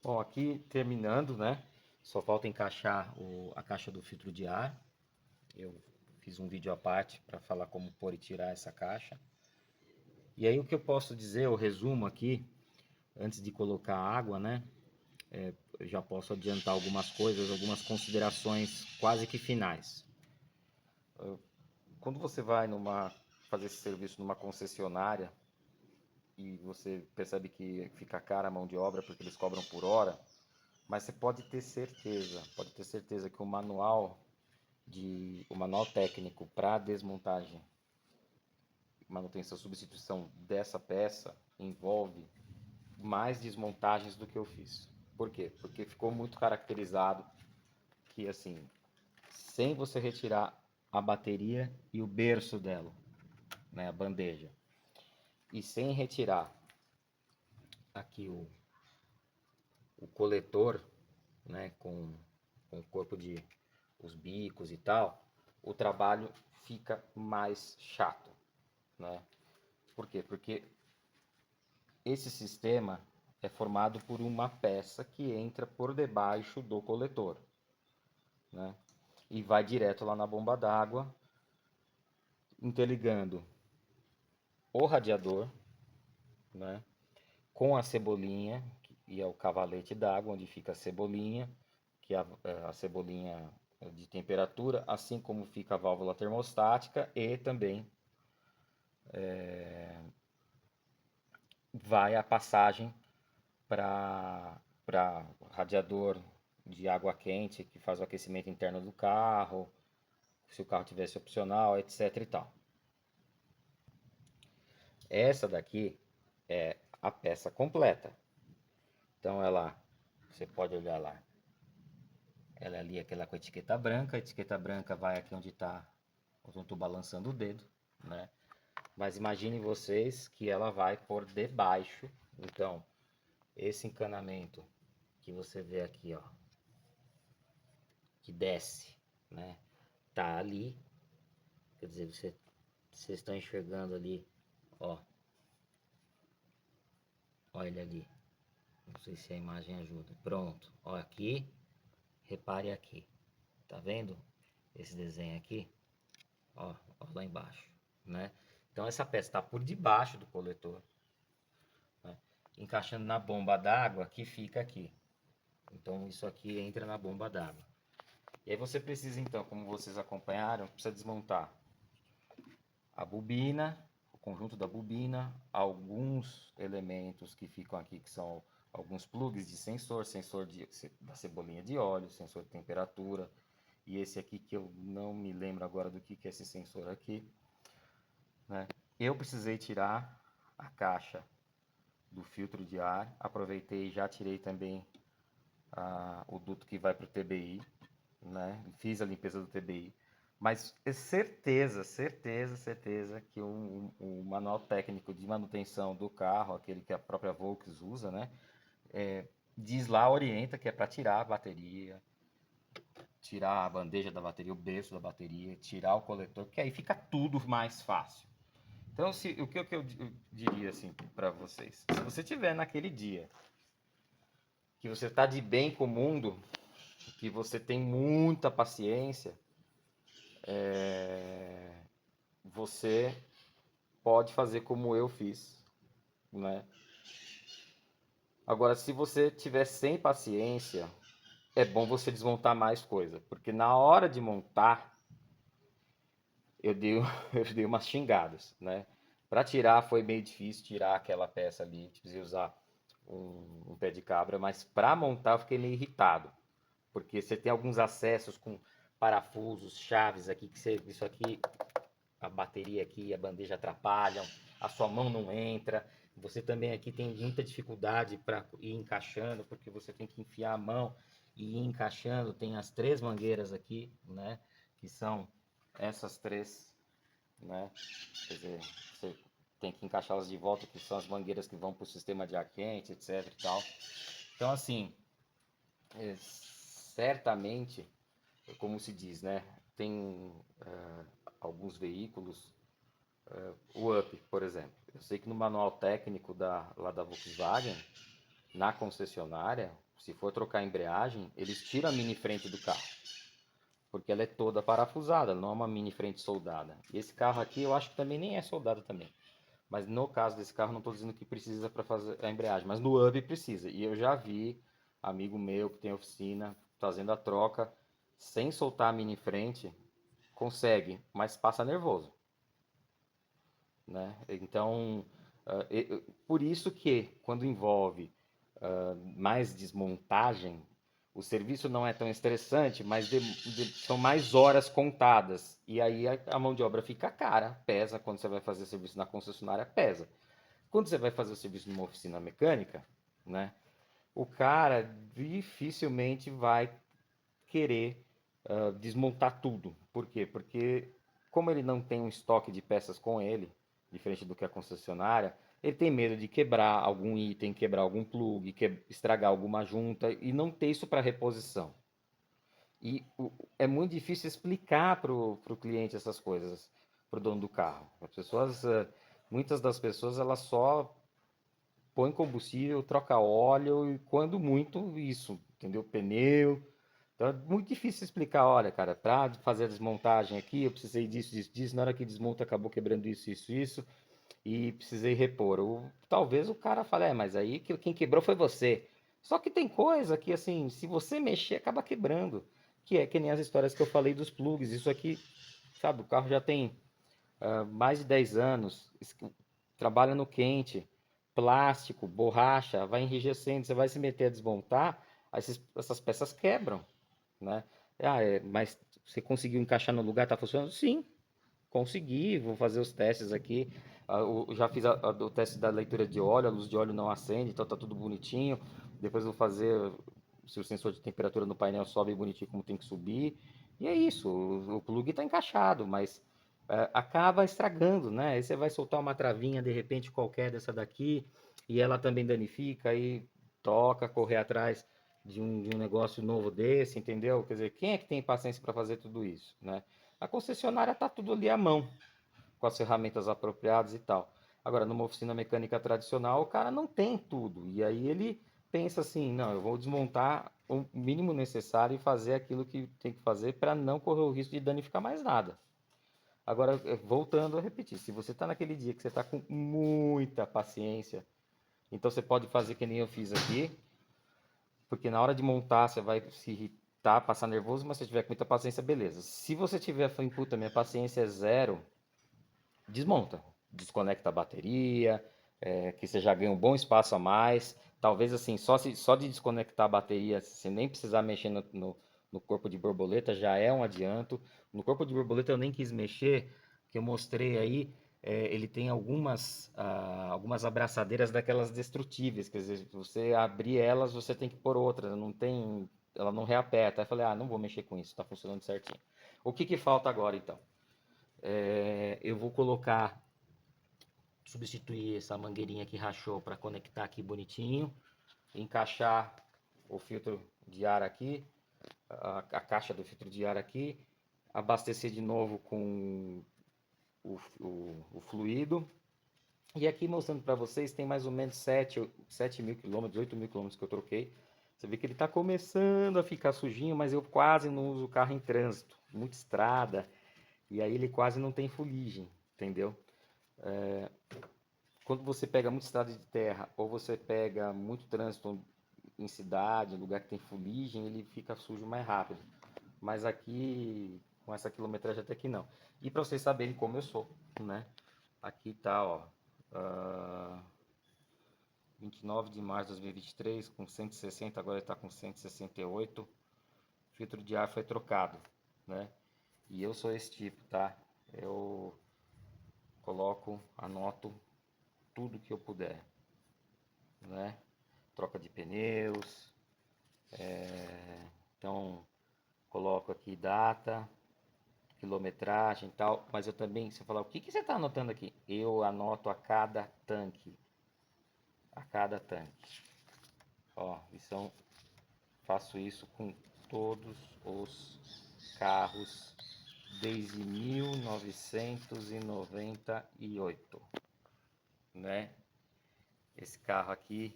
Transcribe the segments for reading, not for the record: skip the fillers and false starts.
Bom, aqui terminando, né? Só falta encaixar a caixa do filtro de ar. Eu fiz um vídeo à parte para falar como pôr e tirar essa caixa. E aí o que eu posso dizer, o resumo aqui, antes de colocar a água, né? Eu já posso adiantar algumas coisas, algumas considerações quase que finais. Quando você vai fazer esse serviço numa concessionária e você percebe que fica cara a mão de obra porque eles cobram por hora, mas você pode ter certeza que o manual técnico para desmontagem, manutenção, substituição dessa peça envolve mais desmontagens do que eu fiz. Por quê? Porque ficou muito caracterizado que assim, sem você retirar a bateria e o berço dela, né, a bandeja, e sem retirar aqui o coletor, né, com o corpo de os bicos e tal, o trabalho fica mais chato, né? Por quê? Porque esse sistema é formado por uma peça que entra por debaixo do coletor, né? E vai direto lá na bomba d'água, interligando o radiador, né? Com a cebolinha, e é o cavalete d'água, onde fica a cebolinha, que é a cebolinha de temperatura, assim como fica a válvula termostática e também vai a passagem para radiador de água quente que faz o aquecimento interno do carro, se o carro tivesse opcional, etc e tal. Essa daqui é a peça completa. Então você pode olhar lá, ela é ali aquela com a etiqueta branca vai aqui onde está, onde eu estou balançando o dedo, né? Mas imagine vocês que ela vai por debaixo. Então, esse encanamento que você vê aqui, ó, que desce, né? Tá ali, quer dizer, vocês estão enxergando ali, ó, olha ele ali. Não sei se a imagem ajuda. Pronto, ó aqui, repare aqui, tá vendo esse desenho aqui? Ó lá embaixo, né? Então essa peça está por debaixo do coletor, né? Encaixando na bomba d'água que fica aqui. Então isso aqui entra na bomba d'água. E aí você precisa então, como vocês acompanharam, precisa desmontar a bobina, o conjunto da bobina, alguns elementos que ficam aqui que são alguns plugs de sensor, da cebolinha de óleo, sensor de temperatura, e esse aqui que eu não me lembro agora do que é esse sensor aqui, né? Eu precisei tirar a caixa do filtro de ar, aproveitei e já tirei também o duto que vai para o TBI, né? Fiz a limpeza do TBI, mas é certeza que o manual técnico de manutenção do carro, aquele que a própria Volks usa, né? Diz lá, orienta que é para tirar a bateria, tirar a bandeja da bateria, o berço da bateria, tirar o coletor, porque aí fica tudo mais fácil. Então, o que eu diria assim para vocês? Se você tiver naquele dia que você está de bem com o mundo, que você tem muita paciência, você pode fazer como eu fiz, né? Agora, se você tiver sem paciência, é bom você desmontar mais coisa, porque na hora de montar, eu dei, eu dei umas xingadas, né? Para tirar foi meio difícil tirar aquela peça ali, precisei usar um pé de cabra, mas para montar eu fiquei meio irritado, porque você tem alguns acessos com parafusos, chaves aqui, isso aqui, a bateria aqui e a bandeja atrapalham, a sua mão não entra, você também aqui tem muita dificuldade para ir encaixando, porque você tem que enfiar a mão e ir encaixando, tem as três mangueiras aqui, né, que são essas três, né, quer dizer, você tem que encaixá-las de volta, que são as mangueiras que vão para o sistema de ar quente, etc e tal. Então, assim, certamente, como se diz, né? Tem alguns veículos, o Up, por exemplo. Eu sei que no manual técnico lá da Volkswagen, na concessionária, se for trocar a embreagem, eles tiram a mini frente do carro, porque ela é toda parafusada, não é uma mini frente soldada. E esse carro aqui eu acho que também nem é soldado também. Mas no caso desse carro, não estou dizendo que precisa para fazer a embreagem, mas no hub precisa. E eu já vi amigo meu que tem oficina fazendo a troca sem soltar a mini frente, consegue, mas passa nervoso, né? Então, por isso que quando envolve mais desmontagem, o serviço não é tão estressante, mas são mais horas contadas. E aí a mão de obra fica cara, pesa. Quando você vai fazer serviço na concessionária, pesa. Quando você vai fazer o serviço numa oficina mecânica, né, o cara dificilmente vai querer desmontar tudo. Por quê? Porque como ele não tem um estoque de peças com ele, diferente do que a concessionária, ele tem medo de quebrar algum item, quebrar algum plug, estragar alguma junta e não ter isso para reposição. E é muito difícil explicar para o cliente essas coisas, para o dono do carro. As pessoas, muitas das pessoas, elas só põem combustível, troca óleo e quando muito isso, entendeu? Pneu. Então é muito difícil explicar, olha, cara, para fazer a desmontagem aqui, eu precisei disso, disso, disso, na hora que desmonta acabou quebrando isso, isso, isso, e precisei repor. Talvez o cara fale, mas aí quem quebrou foi você. Só que tem coisa que, assim, se você mexer, acaba quebrando. Que é que nem as histórias que eu falei dos plugs. Isso aqui, sabe, o carro já tem mais de 10 anos, trabalha no quente, plástico, borracha, vai enrijecendo, você vai se meter a desmontar, essas peças quebram, né? Mas você conseguiu encaixar no lugar, tá funcionando? Sim, consegui, vou fazer os testes aqui. Já fiz o teste da leitura de óleo, a luz de óleo não acende, então tá tudo bonitinho. Depois vou fazer se o sensor de temperatura no painel sobe bonitinho como tem que subir. E é isso, o plug está encaixado, mas acaba estragando, né? Aí você vai soltar uma travinha de repente qualquer dessa daqui e ela também danifica, aí toca correr atrás de um negócio novo desse, entendeu? Quer dizer, quem é que tem paciência para fazer tudo isso, né? A concessionária está tudo ali à mão, com as ferramentas apropriadas e tal. Agora, numa oficina mecânica tradicional, o cara não tem tudo. E aí ele pensa assim: não, eu vou desmontar o mínimo necessário e fazer aquilo que tem que fazer para não correr o risco de danificar mais nada. Agora, voltando a repetir, se você está naquele dia que você está com muita paciência, então você pode fazer que nem eu fiz aqui, porque na hora de montar você vai se irritar, passar nervoso, mas se você tiver com muita paciência, beleza. Se você tiver falando, puta, minha paciência é zero, desmonta. Desconecta a bateria, que você já ganha um bom espaço a mais. Talvez assim, só de desconectar a bateria, sem nem precisar mexer no corpo de borboleta, já é um adianto. No corpo de borboleta eu nem quis mexer, que eu mostrei aí, ele tem algumas abraçadeiras daquelas destrutíveis, quer dizer, se você abrir elas, você tem que pôr outras, não tem, ela não reaperta. Aí eu falei, não vou mexer com isso, está funcionando certinho. O que falta agora então? Eu vou substituir essa mangueirinha que rachou para conectar aqui bonitinho, encaixar o filtro de ar aqui, a caixa do filtro de ar aqui, abastecer de novo com o fluido. E aqui mostrando para vocês, tem mais ou menos 7 mil quilômetros, 8 mil quilômetros que eu troquei. Você vê que ele está começando a ficar sujinho, mas eu quase não uso o carro em trânsito, muita estrada, e aí ele quase não tem fuligem, entendeu? Quando você pega muita estrada de terra ou você pega muito trânsito em cidade, lugar que tem fuligem, ele fica sujo mais rápido. Mas aqui, com essa quilometragem até que não. E para vocês saberem como eu sou, né? Aqui tá, ó, 29 de março de 2023, com 160, agora está com 168. Filtro de ar foi trocado, né? E eu sou esse tipo, tá? Eu coloco, anoto tudo que eu puder, né? Troca de pneus, então coloco aqui data, quilometragem e tal, mas eu também, você falar, o que você está anotando aqui? Eu anoto a cada tanque. Ó, faço isso com todos os carros desde 1998, né? Esse carro aqui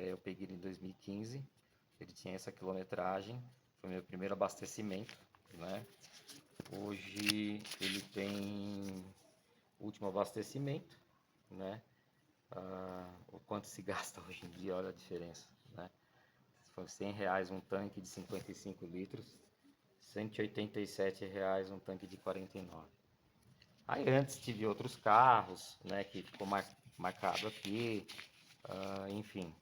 eu peguei ele em 2015, ele tinha essa quilometragem, foi meu primeiro abastecimento, né? Hoje ele tem último abastecimento, né? O quanto se gasta hoje em dia, olha a diferença, né? Foi R$100 um tanque de 55 litros, R$187 um tanque de 49. Aí antes tive outros carros, né, que ficou marcado aqui, enfim.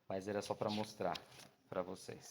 Mas era só para mostrar para vocês.